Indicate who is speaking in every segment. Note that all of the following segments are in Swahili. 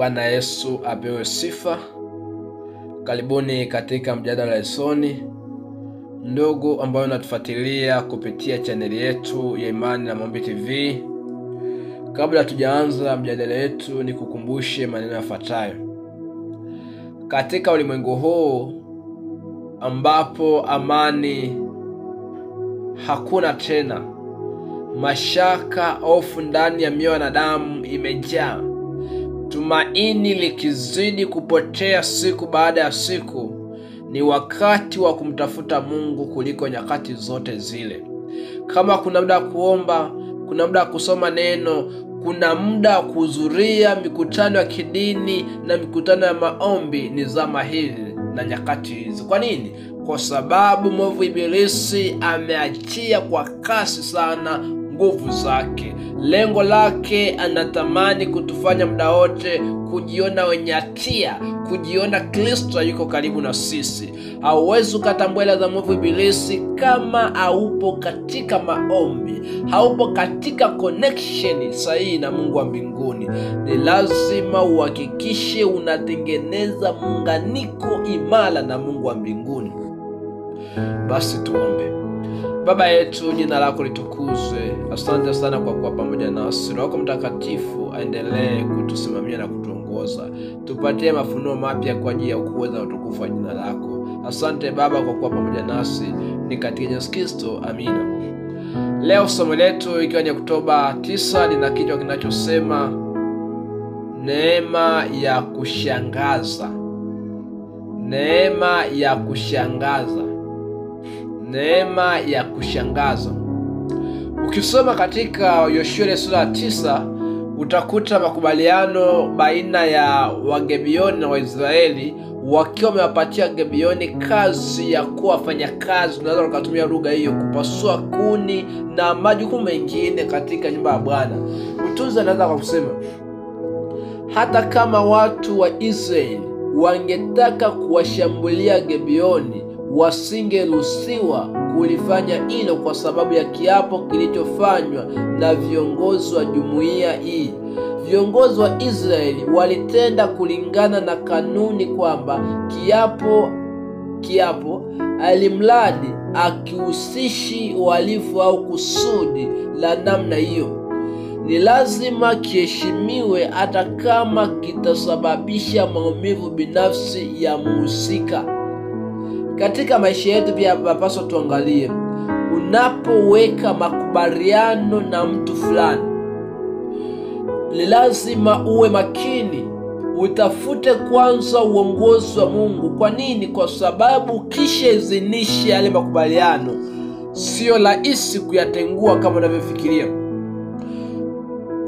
Speaker 1: Bwana Yesu apewe sifa. Karibuni katika mjadala lesoni ndogo ambayo natufuatilia kupitia chaneli yetu ya Imani na Maombi TV. Kabla tujaanza mjadala yetu, nikukumbushe maneno yafuatayo. Katika ulimwengu huu ambapo amani hakuna tena, mashaka, hofu ndani ya mioyo ya wanadamu imejaa, tumaini likizidi kupotea siku baada ya siku, ni wakati wa kumtafuta Mungu kuliko nyakati zote zile. Kama kuna muda kuomba, kuna muda kusoma neno, kuna muda kuhudhuria mikutano ya kidini na mikutano ya maombi, ni zama hizi na nyakati hizi. Kwa nini? Kwa sababu mwovu Ibilisi ameachia kwa kasi sana nguvu zake. Lengo lake, anatamani kutufanya muda wote kujiona wenye hatia, kujiona Kristo yuko karibu na sisi. Hauwezi ukatambua ila za mwovu Ibilisi kama haupo katika maombi, haupo katika connection sahihi na Mungu wa mbinguni. Ni lazima uhakikishe unatengeneza muunganiko imara na Mungu wa mbinguni. Basi tuombe. Baba yetu, jina lako litukuzwe. Asante sana kwa kuwa pamoja nasi. Roho wako Mtakatifu aendelee kutusimamia na kutuongoza. Tupatie mafunuo mapya kwa ajili ya ukuza na utukufu wa jina lako. Asante Baba kwa kuwa pamoja nasi, ni katika Yesu Kristo, amina. Leo somo letu ikiwa ni Oktoba 9 lina kichwa kinachosema neema ya kushangaza. Neema ya kushangaza. Neema ya kushangaza. Ukisoma katika Yoshua sura 9 utakuta makubaliano baina ya Wagebioni na Waisraeli, wakiwa wamewapatia Gebioni kazi ya kuwa wafanyakazi, tunaweza kutumia lugha hiyo, kupasua kuni na majukumu mengine katika nyumba ya Bwana. Mtunzi anaweza kusema hata kama watu wa Israeli wangetaka kuwashambulia Gebioni, wasingeruhusiwa kulifanya hilo kwa sababu ya kiapo kilichofanywa na viongozi wa jumuiya hii. Viongozi wa Israeli walitenda kulingana na kanuni kwamba kiapo alimradi akihusishi uhalifu au kusudi la namna hiyo, ni lazima kiheshimiwe hata kama kitasababisha maumivu binafsi ya mhusika. Katika maisha yetu pia tunapaswa tuangalie, unapoweka makubaliano na mtu fulani, ni lazima uwe makini, utafute kwanza uongozi wa Mungu. Kwa nini? Kwa sababu kisha izinishe yale makubaliano, sio rahisi kuyatengua kama unavyofikiria.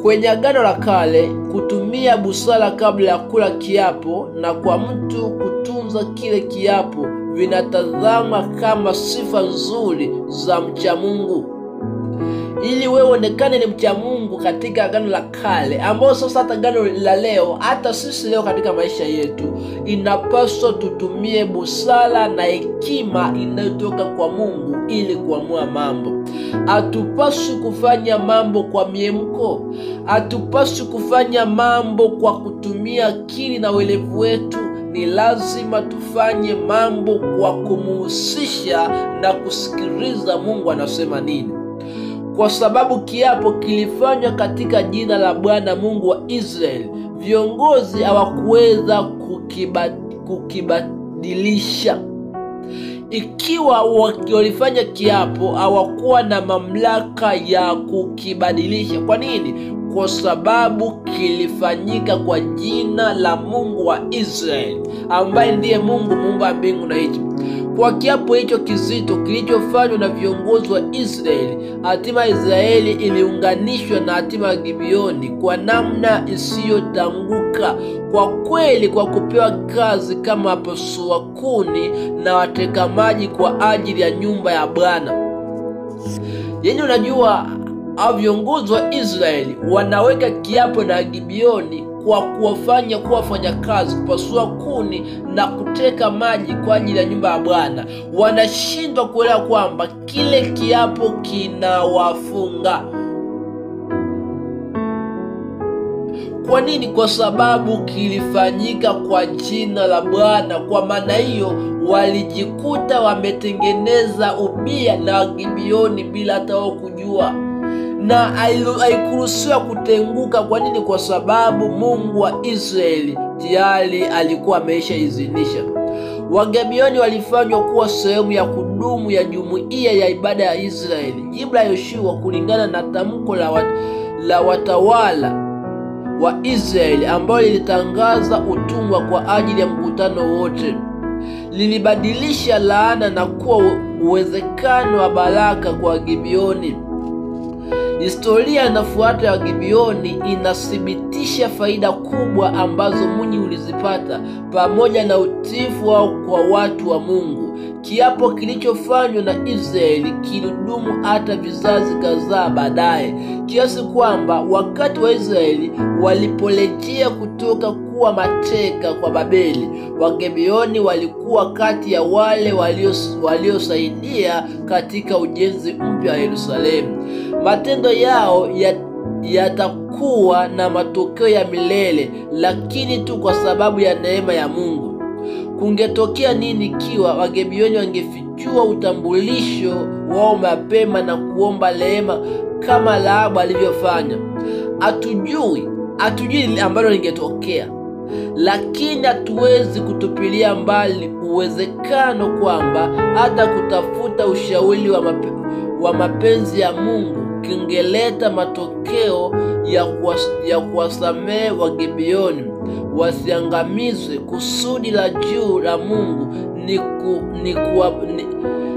Speaker 1: Kwenye Agano la Kale, kutumia busara kabla ya kula kiapo na kwa mtu kutunza kile kiapo vinatazama kama sifa nzuri za mcha Mungu. Ili wewe uonekane ni mcha Mungu katika Agano la Kale, ambao sasa hata Agano la leo, hata sisi leo katika maisha yetu, inapaswa tutumie busara na hekima inayotoka kwa Mungu ili kuamua mambo. Hatupaswi kufanya mambo kwa miemko, hatupaswi kufanya mambo kwa kutumia akili na uelevu wetu. Ni lazima tufanye mambo kwa kumuhusisha na kusikiliza Mungu anasema nini. Kwa sababu kiapo kilifanywa katika jina la Bwana Mungu wa Israeli, viongozi hawakuweza kukibadilisha. Ikiwa walifanya kiapo, hawakuwa na mamlaka ya kukibadilisha. Kwa nini? Kwa sababu kilifanyika kwa jina la Mungu wa Israeli, ambaye ndiye Mungu muumba mbingu na nchi. Kwa kiapo hicho kizito kilichofanywa na viongozi wa Israeli, hatima ya Israeli iliunganishwa na hatima ya Gibeoni kwa namna isiyotanguka. Kwa kweli, kwa kupewa kazi kama wapasua kuni na wateka maji kwa ajili ya nyumba ya Bwana. Unajua, viongozi wa Israeli wanaweka kiapo na Gibeoni kwa kuwafanya kuwa wafanyakazi, kupasua kuni na kuteka maji kwa ajili ya nyumba ya Bwana. Wanashindwa kuelewa kwamba kile kiapo kinawafunga. Kwa nini? Kwa sababu kilifanyika kwa jina la Bwana. Kwa maana hiyo walijikuta wametengeneza ubia na Wagibeoni bila hata wao kujua, na haikuruhusiwa kutenguka. Kwa nini? Kwa sababu Mungu wa Israeli tayari alikuwa ameshaidhinisha. Wagibeoni walifanywa kuwa sehemu ya kudumu ya jumuiya ya ibada ya Israeli. Jibu la Yoshua kulingana na tamko la watawala wa Israeli ambao lilitangaza utumwa kwa ajili ya mkutano wote, lilibadilisha laana na kuwa uwezekano wa baraka kwa Wagibeoni. Historia inafuata ya Wagibeoni inathibitisha faida kubwa ambazo mji ulizipata pamoja na utiifu wao kwa watu wa Mungu. Kiapo kilichofanywa na Israeli kilidumu hata vizazi kadhaa baadaye, kiasi kwamba wakati wa Israeli waliporejea kutoka kuwa mateka kwa Babeli, Wagibeoni walikuwa kati ya wale waliosaidia katika ujenzi mpya wa Yerusalemu. Matendo yao yatakuwa na matokeo ya milele, lakini tu kwa sababu ya neema ya Mungu. Kungetokea nini ikiwa Wagibeoni wangefichua utambulisho wao mapema na kuomba rehema kama Rahabu alivyofanya? Hatujui ambalo lingetokea, lakini hatuwezi kutupilia mbali uwezekano kwamba hata kutafuta ushauri wa mapenzi ya Mungu kingeleta matokeo ya kuwasamehe Wagibeoni wasiangamizwe. Kusudi la juu la Mungu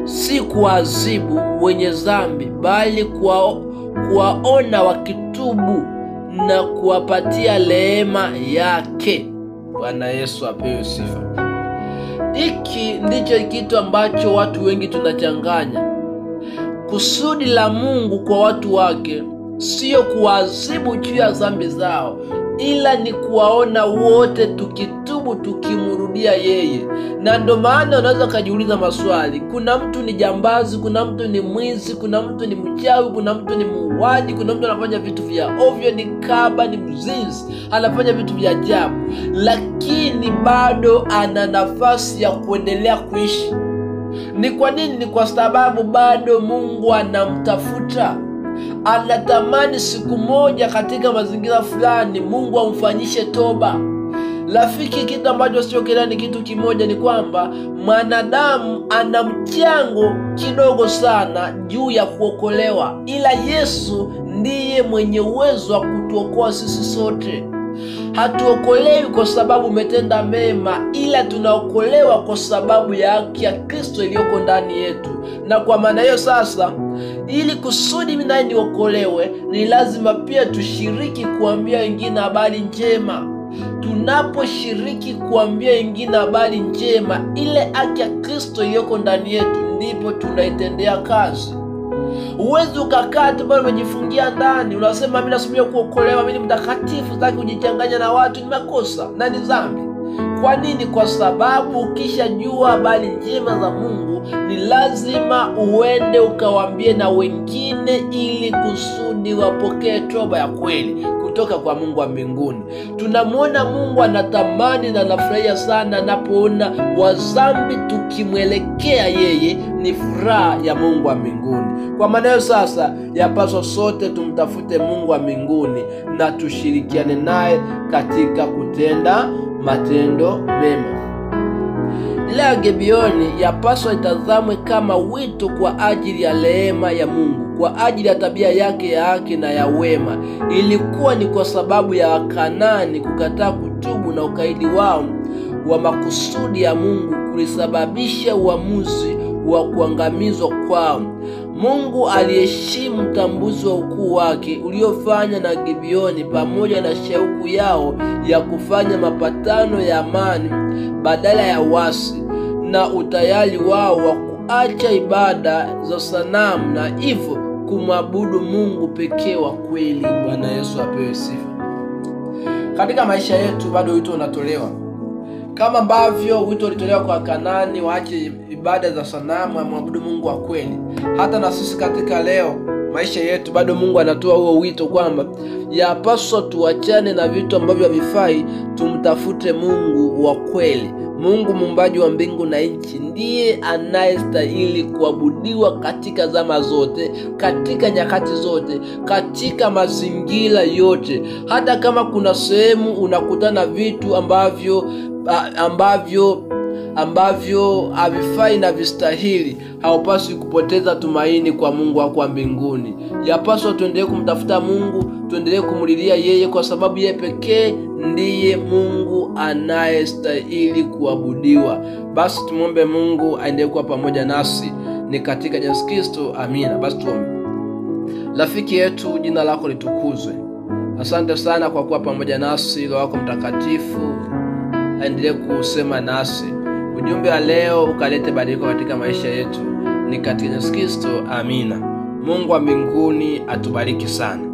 Speaker 1: si kuadhibu wenye dhambi, bali kuwaona wakitubu na kuwapatia rehema yake. Bwana Yesu apewe sifa. Hiki ndicho kitu ambacho watu wengi tunachanganya. Kusudi la Mungu kwa watu wake sio kuadhibu juu ya dhambi zao, ila ni kuwaona wote tukitubu, tukimrudia yeye. Na ndio maana unaweza kujiuliza maswali. Kuna mtu ni jambazi, kuna mtu ni mwizi, kuna mtu ni mchawi, kuna mtu ni muuaji, kuna mtu anafanya vitu vya ovyo, ni kaba, ni mzinzi, anafanya vitu vya ajabu, lakini bado ana nafasi ya kuendelea kuishi. Ni kwa nini? Ni kwa sababu bado Mungu anamtafuta. Anatamani siku moja katika mazingira fulani Mungu amfanyishe toba. Rafiki, kitu ambacho sio kirani kitu kimoja ni kwamba mwanadamu ana mchango kidogo sana juu ya kuokolewa, ila Yesu ndiye mwenye uwezo wa kutuokoa sisi sote. Hatuokolewi kwa sababu umetenda mema, ila tunaokolewa kwa sababu ya haki ya Kristo iliyoko ndani yetu. Na kwa maana hiyo sasa, ili kusudi mimi naye niokolewe, ni lazima pia tushiriki kuambia wengine habari njema. Tunaposhiriki kuambia wengine habari njema, ile haki ya Kristo iliyoko ndani yetu, ndipo tunaitendea kazi. Uwezi ukakaa tu bado umejifungia ndani, unasema mimi nasubiri kuokolewa, mimi ni mtakatifu, sitaki kujichanganya na watu, ni makosa na ni dhambi. Kwa nini? Kwa sababu ukishajua habari njema za Mungu, ni lazima uende ukawaambie na wengine, ili kusudi wapokee toba ya kweli kutoka kwa Mungu wa mbinguni. Tunamwona Mungu anatamani na anafurahia sana anapoona wazambi tukimwelekea yeye. Ni furaha ya Mungu wa mbinguni. Kwa maana hiyo sasa, yapaswa sote tumtafute Mungu wa mbinguni na tushirikiane naye katika kutenda matendo mema. Ile Wagibeoni yapaswa itazamwe kama wito kwa ajili ya rehema ya Mungu, kwa ajili ya tabia yake ya haki na ya wema. Ilikuwa ni kwa sababu ya Wakanaani kukataa kutubu, na ukaidi wao wa makusudi ya Mungu kulisababisha uamuzi wa kuangamizwa kwao. Mungu aliheshimu utambuzi wa ukuu wake uliofanya na Gibeoni, pamoja na shauku yao ya kufanya mapatano ya amani badala ya uasi, na utayari wao wa kuacha ibada za sanamu na hivyo kumwabudu Mungu pekee wa kweli. Bwana Yesu apewe sifa. Katika maisha yetu bado wito unatolewa. Kama ambavyo wito ulitolewa kwa Kanani waache ibada za sanamu, amwabudu Mungu wa kweli, hata na sisi katika leo maisha yetu bado Mungu anatoa huo wito kwamba yapaswa tuachane na vitu ambavyo havifai, tumtafute Mungu wa kweli. Mungu muumbaji wa mbingu na nchi ndiye anayestahili kuabudiwa katika zama zote, katika nyakati zote, katika mazingira yote. Hata kama kuna sehemu unakutana vitu ambavyo havifai na vistahili, haupaswi kupoteza tumaini kwa Mungu wako wa mbinguni. Yapaswa tuendelee kumtafuta Mungu, tuendelee kumulilia yeye, kwa sababu yeye pekee ndiye Mungu anayestahili kuabudiwa. Basi tumuombe Mungu aendelee kuwa pamoja nasi, ni katika Yesu Kristo, amina. Basi tuombe. Rafiki yetu, jina lako litukuzwe. Asante sana kwa kuwa pamoja nasi. Roho wako Mtakatifu aendelee kusema nasi. Ujumbe wa leo ukalete badiliko katika maisha yetu, ni katika Yesu Kristo, amina. Mungu wa mbinguni atubariki sana.